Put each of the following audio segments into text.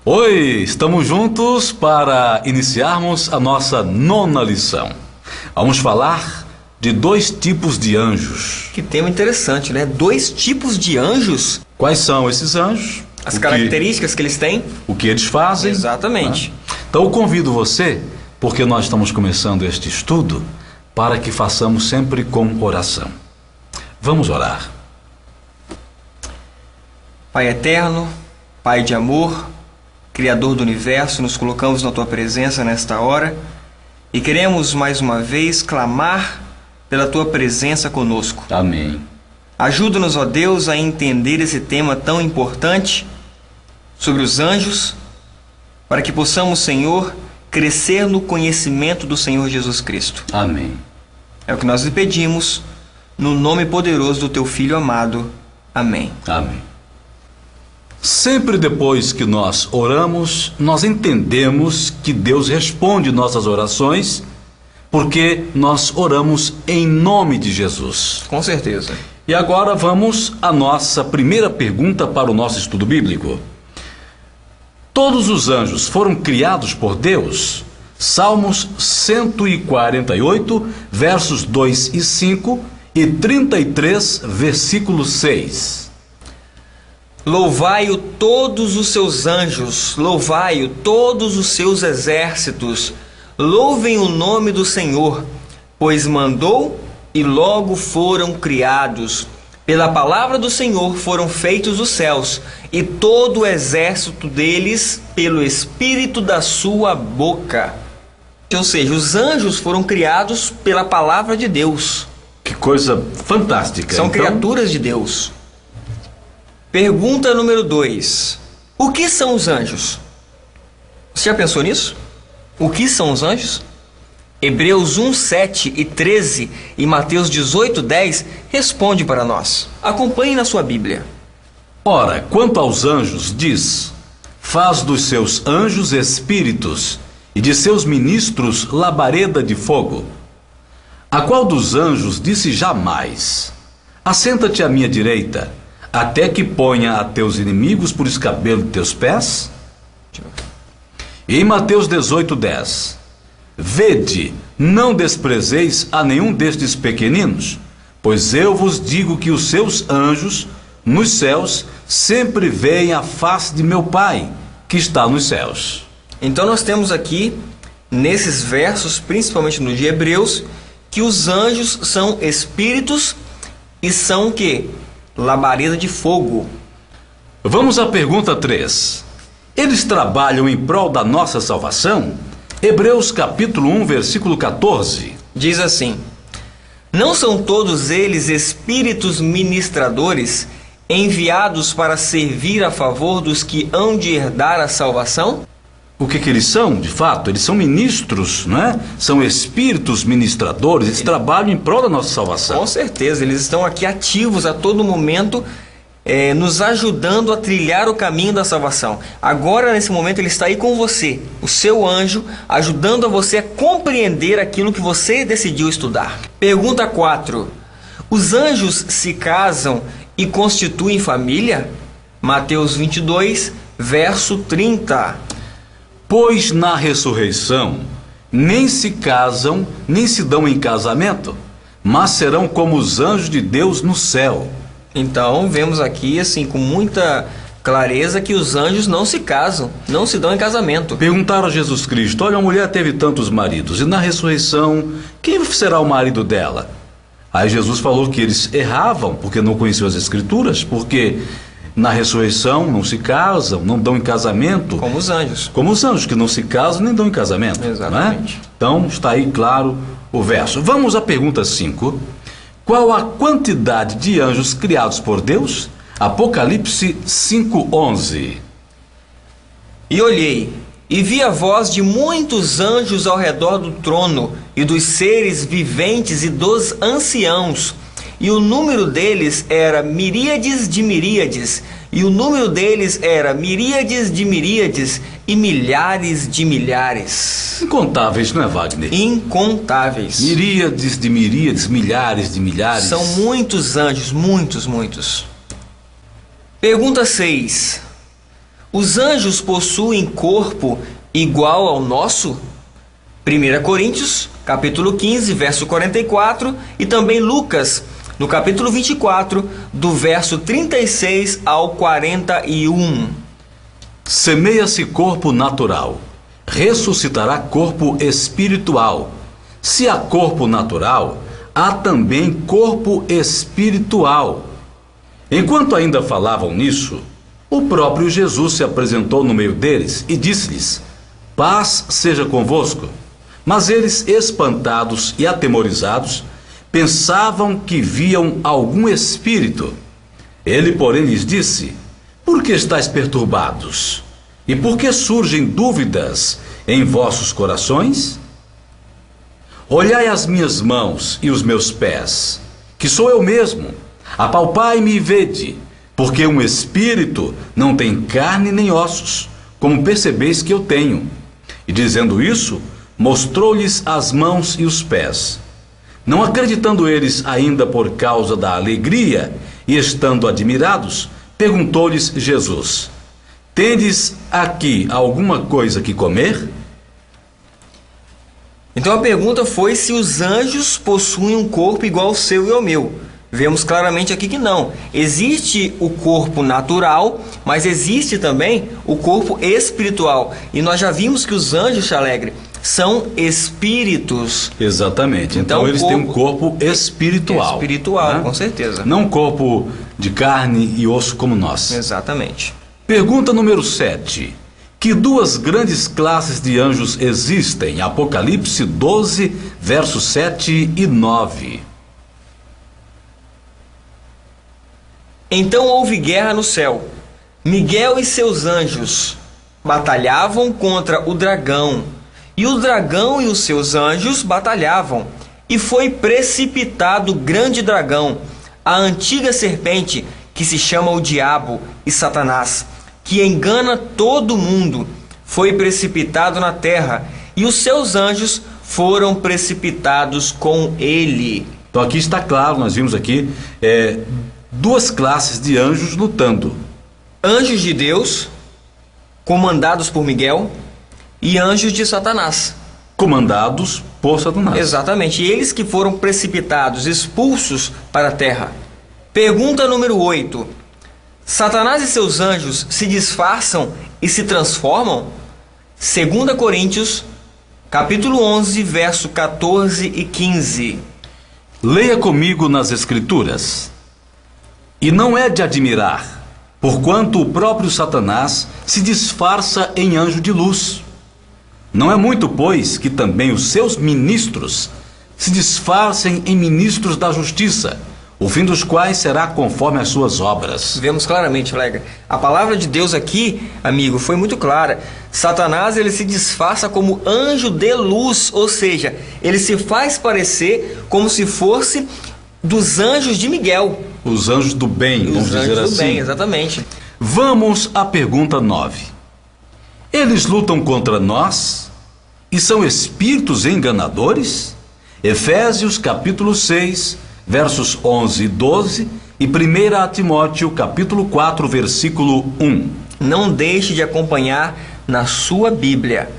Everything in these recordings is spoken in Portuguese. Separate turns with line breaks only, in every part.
Oi, estamos juntos para iniciarmos a nossa 9ª lição. Vamos falar de 2 tipos de anjos.
Que tema interessante, né? 2 tipos de anjos.
Quais são esses anjos?
As características que eles têm.
O que eles fazem.
Exatamente.
Né? Então eu convido você, porque nós estamos começando este estudo, para que façamos sempre com oração. Vamos orar.
Pai eterno, Pai de amor, Criador do universo, nos colocamos na Tua presença nesta hora e queremos mais uma vez clamar pela Tua presença conosco.
Amém.
Ajuda-nos, ó Deus, a entender esse tema tão importante sobre os anjos, para que possamos, Senhor, crescer no conhecimento do Senhor Jesus Cristo.
Amém.
É o que nós lhe pedimos, no nome poderoso do Teu Filho amado. Amém.
Amém. Sempre depois que nós oramos, nós entendemos que Deus responde nossas orações, porque nós oramos em nome de Jesus.
Com certeza.
E agora vamos à nossa primeira pergunta para o nosso estudo bíblico. Todos os anjos foram criados por Deus? Salmos 148, versos 2 e 5 e 33, versículo 6.
Louvai-o todos os seus anjos, louvai-o todos os seus exércitos, louvem o nome do Senhor, pois mandou e logo foram criados. Pela palavra do Senhor foram feitos os céus, e todo o exército deles pelo Espírito da sua boca. Ou seja, os anjos foram criados pela palavra de Deus.
Que coisa fantástica.
São criaturas de Deus. Pergunta número 2. O que são os anjos? Você já pensou nisso? O que são os anjos? Hebreus 1, 7 e 13 e Mateus 18, 10 responde para nós. Acompanhe na sua Bíblia.
Ora, quanto aos anjos, diz: faz dos seus anjos espíritos e de seus ministros labareda de fogo. A qual dos anjos disse jamais: assenta-te à minha direita, até que ponha a teus inimigos por escabelo de teus pés? E em Mateus 18, 10: vede, não desprezeis a nenhum destes pequeninos, pois eu vos digo que os seus anjos nos céus sempre veem a face de meu Pai, que está nos céus.
Então nós temos aqui, nesses versos, principalmente no de Hebreus, que os anjos são espíritos e são o quê? Labareda de fogo.
Vamos à pergunta 3. Eles trabalham em prol da nossa salvação? Hebreus capítulo 1, versículo 14.
Diz assim: não são todos eles espíritos ministradores, enviados para servir a favor dos que hão de herdar a salvação?
O que eles são, de fato? Eles são ministros, não é? São espíritos ministradores, eles trabalham em prol da nossa salvação.
Com certeza, eles estão aqui ativos a todo momento, nos ajudando a trilhar o caminho da salvação. Agora, nesse momento, ele está aí com você, o seu anjo, ajudando a você a compreender aquilo que você decidiu estudar. Pergunta 4. Os anjos se casam e constituem família? Mateus 22, verso 30.
Pois na ressurreição nem se casam, nem se dão em casamento, mas serão como os anjos de Deus no céu.
Então, vemos aqui, assim, com muita clareza que os anjos não se casam, não se dão em casamento.
Perguntaram a Jesus Cristo: olha, a mulher teve tantos maridos, e na ressurreição, quem será o marido dela? Aí Jesus falou que eles erravam, porque não conheciam as Escrituras, porque na ressurreição não se casam, não dão em casamento.
Como os anjos.
Como os anjos, que não se casam nem dão em casamento.
Exatamente.
Não é? Então, está aí claro o verso. Vamos à pergunta 5. Qual a quantidade de anjos criados por Deus? Apocalipse 5:11.
E olhei, e vi a voz de muitos anjos ao redor do trono, e dos seres viventes e dos anciãos, e o número deles era miríades de miríades, e o número deles era miríades de miríades e milhares de milhares.
Incontáveis, não é, Wagner?
Incontáveis.
Miríades de miríades, milhares de milhares.
São muitos anjos, muitos, muitos. Pergunta 6. Os anjos possuem corpo igual ao nosso? 1 Coríntios, capítulo 15, verso 44, e também Lucas, no capítulo 24, do verso 36 ao 41.
Semeia-se corpo natural, ressuscitará corpo espiritual. Se há corpo natural, há também corpo espiritual. Enquanto ainda falavam nisso, o próprio Jesus se apresentou no meio deles e disse-lhes: paz seja convosco. Mas eles, espantados e atemorizados, pensavam que viam algum espírito. Ele, porém, lhes disse: por que estáis perturbados? E por que surgem dúvidas em vossos corações? Olhai as minhas mãos e os meus pés, que sou eu mesmo. Apalpai-me e vede, porque um espírito não tem carne nem ossos, como percebeis que eu tenho. E dizendo isso, mostrou-lhes as mãos e os pés. Não acreditando eles ainda por causa da alegria e estando admirados, perguntou-lhes Jesus: tendes aqui alguma coisa que comer?
Então a pergunta foi se os anjos possuem um corpo igual ao seu e ao meu. Vemos claramente aqui que não. Existe o corpo natural, mas existe também o corpo espiritual. E nós já vimos que os anjos, Alegre, são espíritos.
Exatamente. Então eles têm um corpo espiritual.
Espiritual,
né?
Com certeza.
Não um corpo de carne e osso como nós.
Exatamente.
Pergunta número 7. Que duas grandes classes de anjos existem? Apocalipse 12, versos 7 e 9.
Então houve guerra no céu. Miguel e seus anjos batalhavam contra o dragão. E o dragão e os seus anjos batalhavam. E foi precipitado o grande dragão, a antiga serpente, que se chama o diabo e Satanás, que engana todo mundo. Foi precipitado na terra, e os seus anjos foram precipitados com ele.
Então aqui está claro, nós vimos aqui duas classes de anjos lutando.
Anjos de Deus, comandados por Miguel, e anjos de Satanás,
comandados por Satanás.
Exatamente, e eles que foram precipitados, expulsos para a terra. Pergunta número 8. Satanás e seus anjos se disfarçam e se transformam? 2 Coríntios, capítulo 11, verso 14 e 15.
Leia comigo nas Escrituras. E não é de admirar, porquanto o próprio Satanás se disfarça em anjo de luz. Não é muito, pois, que também os seus ministros se disfarcem em ministros da justiça, o fim dos quais será conforme as suas obras.
Vemos claramente, Alegre. A palavra de Deus aqui, amigo, foi muito clara. Satanás, ele se disfarça como anjo de luz, ou seja, ele se faz parecer como se fosse dos anjos de Miguel.
Os anjos do bem, vamos dizer assim. Os anjos do bem,
exatamente.
Vamos à pergunta 9. Eles lutam contra nós e são espíritos enganadores? Efésios capítulo 6, versos 11 e 12 e 1 Timóteo capítulo 4, versículo 1.
Não deixe de acompanhar na sua Bíblia.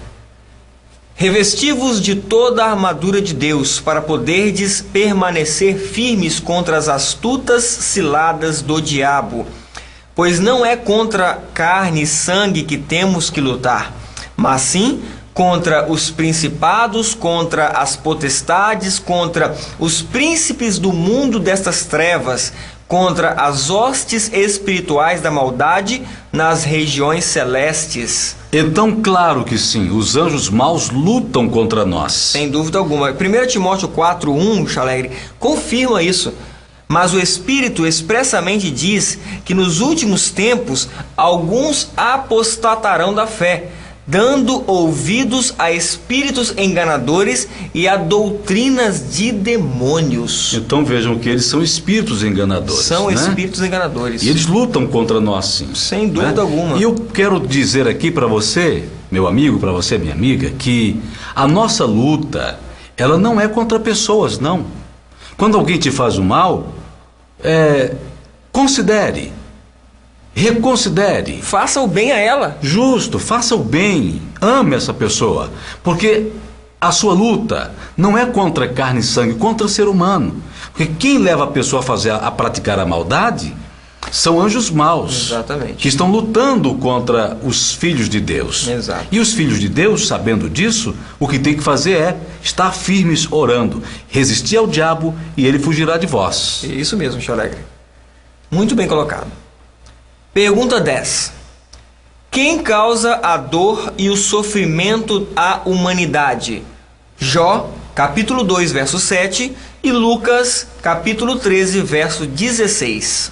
Revesti-vos de toda a armadura de Deus, para poderdes permanecer firmes contra as astutas ciladas do diabo. Pois não é contra carne e sangue que temos que lutar, mas sim contra os principados, contra as potestades, contra os príncipes do mundo destas trevas, contra as hostes espirituais da maldade nas regiões celestes.
Então, claro que sim, os anjos maus lutam contra nós.
Sem dúvida alguma. 1 Timóteo 4:1, Chalegre, confirma isso. Mas o Espírito expressamente diz que nos últimos tempos alguns apostatarão da fé, dando ouvidos a espíritos enganadores e a doutrinas de demônios.
Então vejam que eles são espíritos enganadores.
São espíritos enganadores.
E eles lutam contra nós, sim.
Sem dúvida alguma.
E eu quero dizer aqui para você, meu amigo, para você, minha amiga, que a nossa luta, ela não é contra pessoas, não. Quando alguém te faz o mal, considere. reconsidere.
Faça o bem a ela.
Justo, faça o bem, ame essa pessoa, porque a sua luta não é contra carne e sangue, contra o ser humano. Porque quem leva a pessoa a praticar a maldade são anjos maus.
Exatamente.
Que estão lutando contra os filhos de Deus.
Exato.
E os filhos de Deus, sabendo disso, o que tem que fazer é estar firmes orando, resistir ao diabo e ele fugirá de vós.
Isso mesmo, Tio Alegre. Muito bem colocado. Pergunta 10. Quem causa a dor e o sofrimento à humanidade? Jó, capítulo 2, verso 7 e Lucas, capítulo 13, verso 16.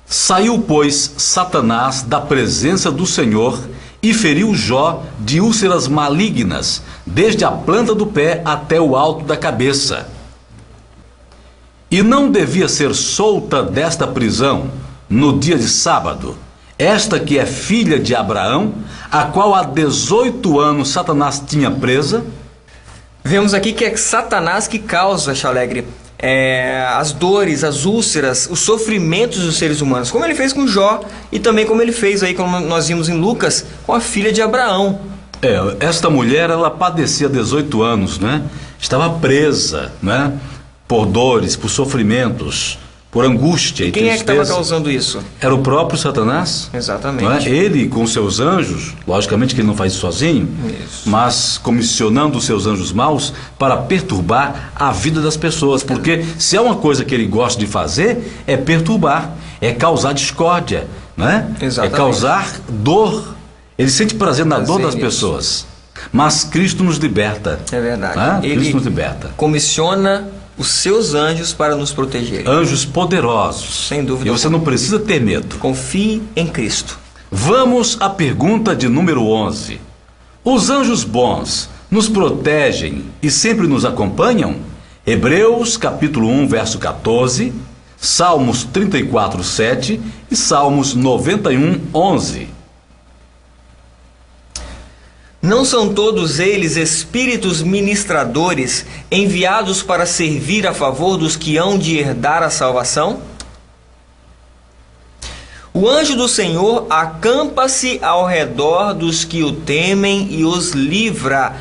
Saiu, pois, Satanás da presença do Senhor e feriu Jó de úlceras malignas, desde a planta do pé até o alto da cabeça. E não devia ser solta desta prisão no dia de sábado, esta que é filha de Abraão, a qual há 18 anos Satanás tinha presa.
Vemos aqui que é Satanás que causa, Tio Alegre, as dores, as úlceras, os sofrimentos dos seres humanos, como ele fez com Jó e também como ele fez aí, como nós vimos em Lucas, com a filha de Abraão.
Esta mulher, ela padecia 18 anos, né? Estava presa, né? Por dores, por sofrimentos, por angústia e
Quem
tristeza.
é que estava causando isso?
Era o próprio Satanás.
Exatamente.
Não é? Ele com seus anjos, logicamente que ele não faz isso sozinho,
Isso.
mas comissionando os seus anjos maus para perturbar a vida das pessoas. Porque se há uma coisa que ele gosta de fazer, é perturbar, é causar discórdia, né?
Exatamente.
É causar dor. Ele sente prazer na dor das
nisso.
pessoas. Mas Cristo nos liberta.
É verdade.
Né?
Ele
Cristo nos liberta.
comissiona os seus anjos para nos proteger.
Anjos poderosos.
Sem dúvida
E você não precisa ter medo.
Confie em Cristo.
Vamos à pergunta de número 11. Os anjos bons nos protegem e sempre nos acompanham? Hebreus capítulo 1, verso 14, Salmos 34, 7 e Salmos 91, 11.
Não são todos eles espíritos ministradores enviados para servir a favor dos que hão de herdar a salvação? O anjo do Senhor acampa-se ao redor dos que o temem e os livra,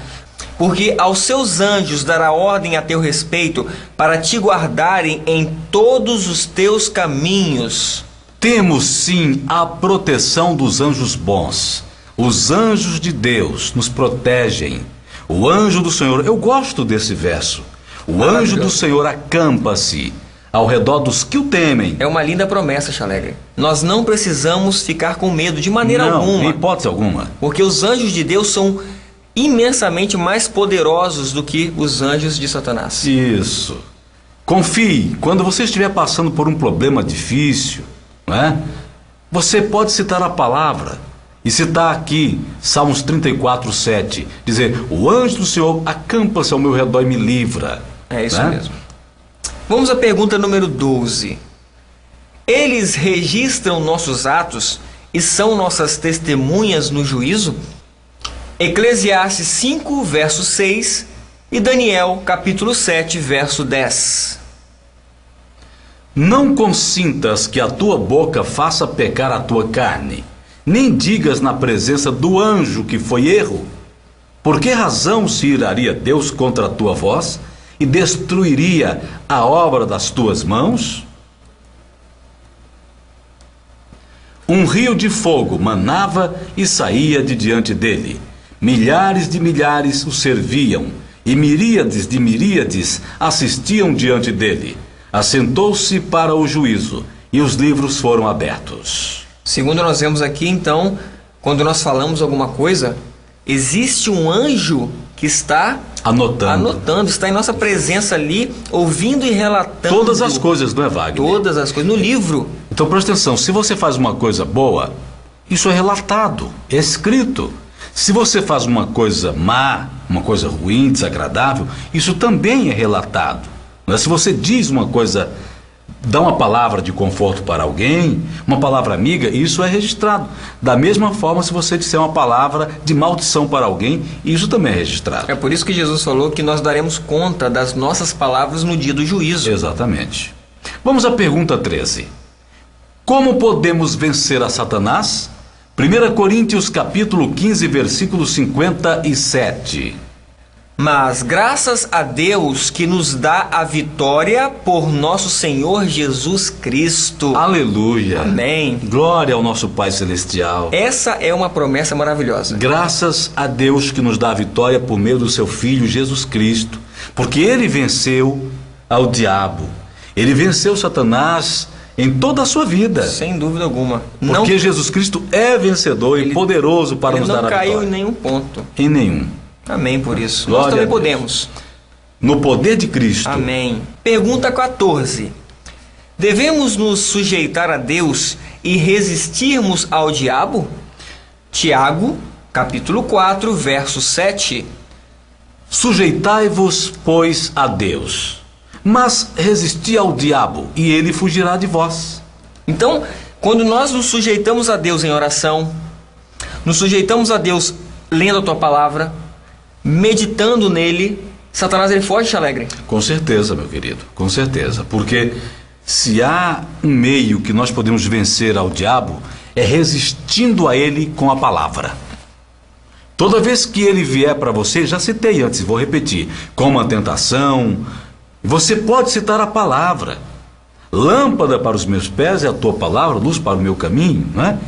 porque aos seus anjos dará ordem a teu respeito para te guardarem em todos os teus caminhos.
Temos sim a proteção dos anjos bons. Os anjos de Deus nos protegem. O anjo do Senhor, eu gosto desse verso. O anjo do Senhor acampa-se ao redor dos que o temem.
É uma linda promessa, Tio Alegre. Nós não precisamos ficar com medo de maneira alguma.
Em hipótese alguma.
Porque os anjos de Deus são imensamente mais poderosos do que os anjos de Satanás.
Isso. Confie, quando você estiver passando por um problema difícil, não é? Você pode citar a palavra. E citar aqui, Salmos 34, 7, dizer, o anjo do Senhor acampa-se ao meu redor e me livra.
É isso mesmo. Vamos à pergunta número 12. Eles registram nossos atos e são nossas testemunhas no juízo? Eclesiastes 5, verso 6 e Daniel, capítulo 7, verso 10.
Não consintas que a tua boca faça pecar a tua carne, nem digas na presença do anjo que foi erro. Por que razão se iraria Deus contra a tua voz e destruiria a obra das tuas mãos? Um rio de fogo manava e saía de diante dele. Milhares de milhares o serviam, e miríades de miríades assistiam diante dele. Assentou-se para o juízo, e os livros foram abertos.
Segundo nós vemos aqui, então, quando nós falamos alguma coisa, existe um anjo que está anotando, está em nossa presença ali, ouvindo e relatando.
Todas as coisas, não é, Wagner?
Todas as coisas, no livro.
Então presta atenção, se você faz uma coisa boa, isso é relatado, é escrito. Se você faz uma coisa má, uma coisa ruim, desagradável, isso também é relatado. Se você diz uma coisa, dá uma palavra de conforto para alguém, uma palavra amiga, isso é registrado. Da mesma forma, se você disser uma palavra de maldição para alguém, isso também é registrado.
É por isso que Jesus falou que nós daremos conta das nossas palavras no dia do juízo.
Exatamente. Vamos à pergunta 13. Como podemos vencer a Satanás? 1 Coríntios capítulo 15, versículo 57.
Mas graças a Deus que nos dá a vitória por nosso Senhor Jesus Cristo.
Aleluia.
Amém.
Glória ao nosso Pai Celestial.
Essa é uma promessa maravilhosa.
Graças a Deus que nos dá a vitória por meio do seu Filho Jesus Cristo, porque Ele venceu ao diabo. Ele venceu Satanás em toda a sua vida.
Sem dúvida alguma.
Porque Jesus Cristo é vencedor e poderoso para nos dar a vitória.
Ele não caiu em nenhum ponto.
Em nenhum.
Amém por isso.
Glória
Nós também
a Deus.
podemos.
No poder de Cristo.
Amém. Pergunta 14. Devemos nos sujeitar a Deus e resistirmos ao diabo? Tiago, capítulo 4, verso 7.
Sujeitai-vos, pois, a Deus, mas resisti ao diabo, e ele fugirá de vós.
Então, quando nós nos sujeitamos a Deus em oração, nos sujeitamos a Deus lendo a tua palavra, meditando nele, Satanás ele foge, Alegre.
Com certeza, meu querido, com certeza. Porque se há um meio que nós podemos vencer ao diabo, é resistindo a ele com a palavra. Toda vez que ele vier para você, já citei antes, vou repetir, com uma tentação, você pode citar a palavra. Lâmpada para os meus pés é a tua palavra, luz para o meu caminho, não é?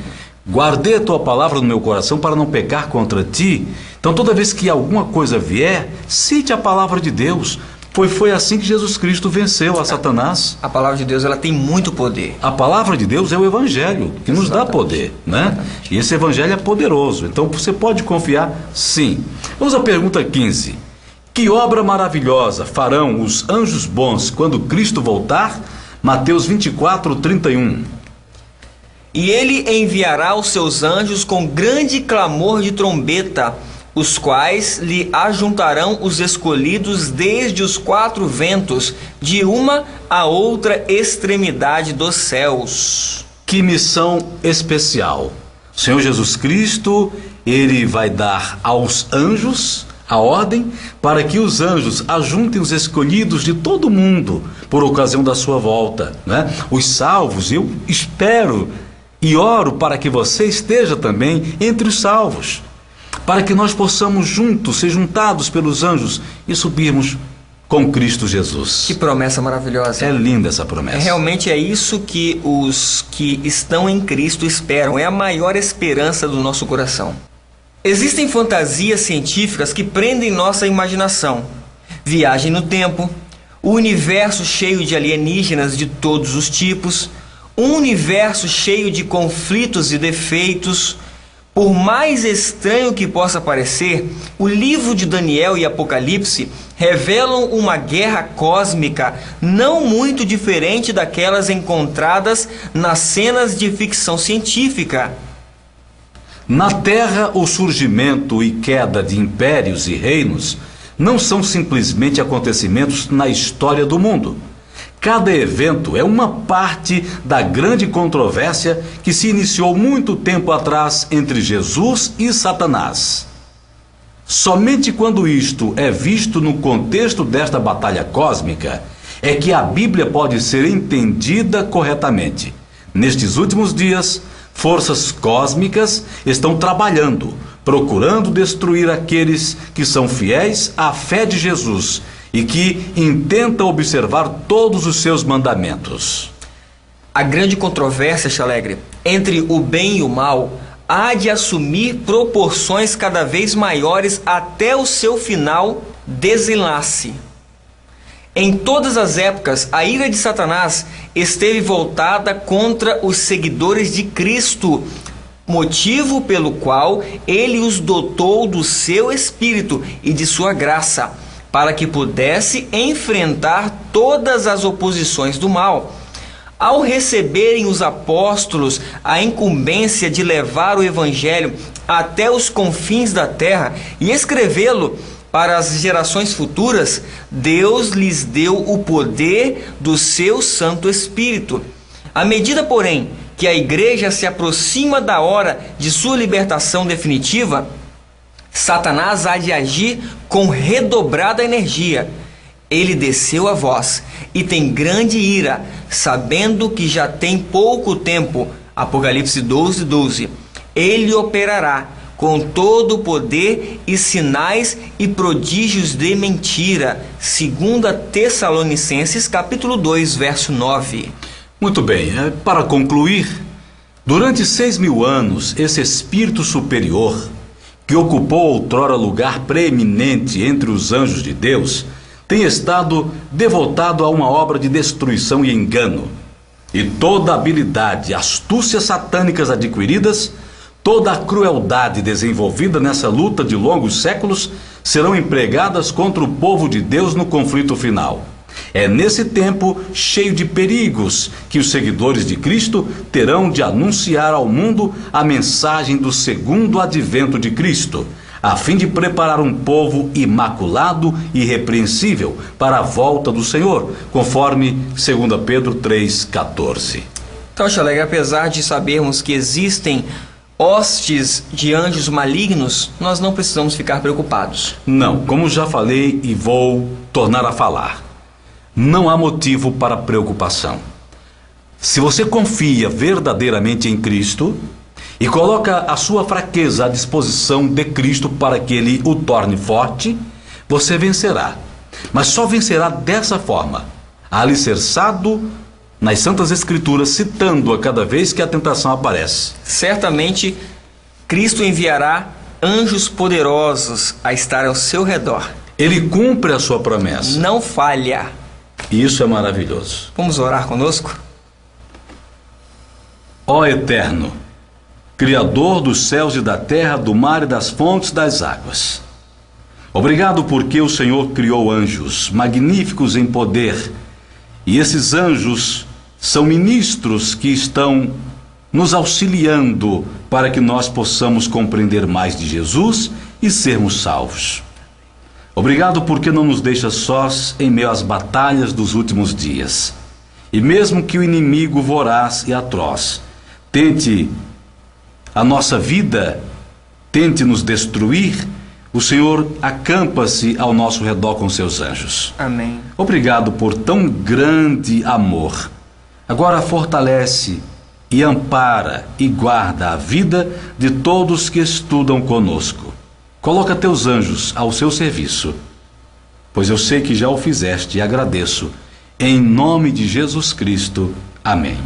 Guardei a tua palavra no meu coração para não pecar contra ti. Então toda vez que alguma coisa vier, cite a palavra de Deus. Foi assim que Jesus Cristo venceu a Satanás.
A palavra de Deus ela tem muito poder.
A palavra de Deus é o Evangelho, que nos dá poder, né? E esse Evangelho é poderoso, então você pode confiar sim. Vamos à pergunta 15. Que obra maravilhosa farão os anjos bons quando Cristo voltar? Mateus 24, 31.
E ele enviará os seus anjos com grande clamor de trombeta, os quais lhe ajuntarão os escolhidos desde os quatro ventos, de uma a outra extremidade dos céus.
Que missão especial! O Senhor Jesus Cristo, ele vai dar aos anjos a ordem para que os anjos ajuntem os escolhidos de todo mundo por ocasião da sua volta, né? Os salvos, eu espero e oro para que você esteja também entre os salvos, para que nós possamos juntos ser juntados pelos anjos e subirmos com Cristo Jesus.
Que promessa maravilhosa.
É linda essa promessa.
Realmente é isso que os que estão em Cristo esperam. É a maior esperança do nosso coração. Existem fantasias científicas que prendem nossa imaginação. Viagem no tempo, o universo cheio de alienígenas de todos os tipos, um universo cheio de conflitos e defeitos. Por mais estranho que possa parecer, o livro de Daniel e Apocalipse revelam uma guerra cósmica não muito diferente daquelas encontradas nas cenas de ficção científica.
Na Terra, o surgimento e queda de impérios e reinos não são simplesmente acontecimentos na história do mundo. Cada evento é uma parte da grande controvérsia que se iniciou muito tempo atrás entre Jesus e Satanás. Somente quando isto é visto no contexto desta batalha cósmica é que a Bíblia pode ser entendida corretamente. Nestes últimos dias, forças cósmicas estão trabalhando, procurando destruir aqueles que são fiéis à fé de Jesus e que intentam observar todos os seus mandamentos.
A grande controvérsia, Chalegre, entre o bem e o mal há de assumir proporções cada vez maiores até o seu final desenlace. Em todas as épocas, a ira de Satanás esteve voltada contra os seguidores de Cristo, motivo pelo qual ele os dotou do seu Espírito e de sua graça, para que pudesse enfrentar todas as oposições do mal. Ao receberem os apóstolos a incumbência de levar o Evangelho até os confins da terra e escrevê-lo para as gerações futuras, Deus lhes deu o poder do seu Santo Espírito. À medida, porém, que a igreja se aproxima da hora de sua libertação definitiva, Satanás há de agir com redobrada energia. ele desceu a vós e tem grande ira, sabendo que já tem pouco tempo. Apocalipse 12:12. Ele operará com todo o poder e sinais e prodígios de mentira. 2 Tessalonicenses capítulo 2, verso 9.
Muito bem, para concluir, durante 6.000 anos, esse espírito superior, que ocupou outrora lugar preeminente entre os anjos de Deus, tem estado devotado a uma obra de destruição e engano. E toda a habilidade e astúcia satânicas adquiridas, toda a crueldade desenvolvida nessa luta de longos séculos, serão empregadas contra o povo de Deus no conflito final. É nesse tempo cheio de perigos que os seguidores de Cristo terão de anunciar ao mundo a mensagem do segundo advento de Cristo, a fim de preparar um povo imaculado e irrepreensível para a volta do Senhor, conforme 2 Pedro 3,14.
Então, Chaleg, apesar de sabermos que existem hostes de anjos malignos, nós não precisamos ficar preocupados.
Não, como já falei e vou tornar a falar, não há motivo para preocupação. Se você confia verdadeiramente em Cristo e coloca a sua fraqueza à disposição de Cristo para que Ele o torne forte, você vencerá. Mas só vencerá dessa forma, alicerçado nas Santas Escrituras, citando-a cada vez que a tentação aparece.
Certamente, Cristo enviará anjos poderosos a estar ao seu redor.
Ele cumpre a sua promessa.
Não falha.
E isso é maravilhoso.
Vamos orar conosco?
Ó Eterno, Criador dos céus e da terra, do mar e das fontes das águas, obrigado porque o Senhor criou anjos magníficos em poder, e esses anjos são ministros que estão nos auxiliando para que nós possamos compreender mais de Jesus e sermos salvos. Obrigado porque não nos deixa sós em meio às batalhas dos últimos dias. E mesmo que o inimigo voraz e atroz tente a nossa vida, tente nos destruir, o Senhor acampa-se ao nosso redor com seus anjos.
Amém.
Obrigado por tão grande amor. Agora fortalece e ampara e guarda a vida de todos que estudam conosco. Coloca teus anjos ao seu serviço, pois eu sei que já o fizeste e agradeço. Em nome de Jesus Cristo. Amém.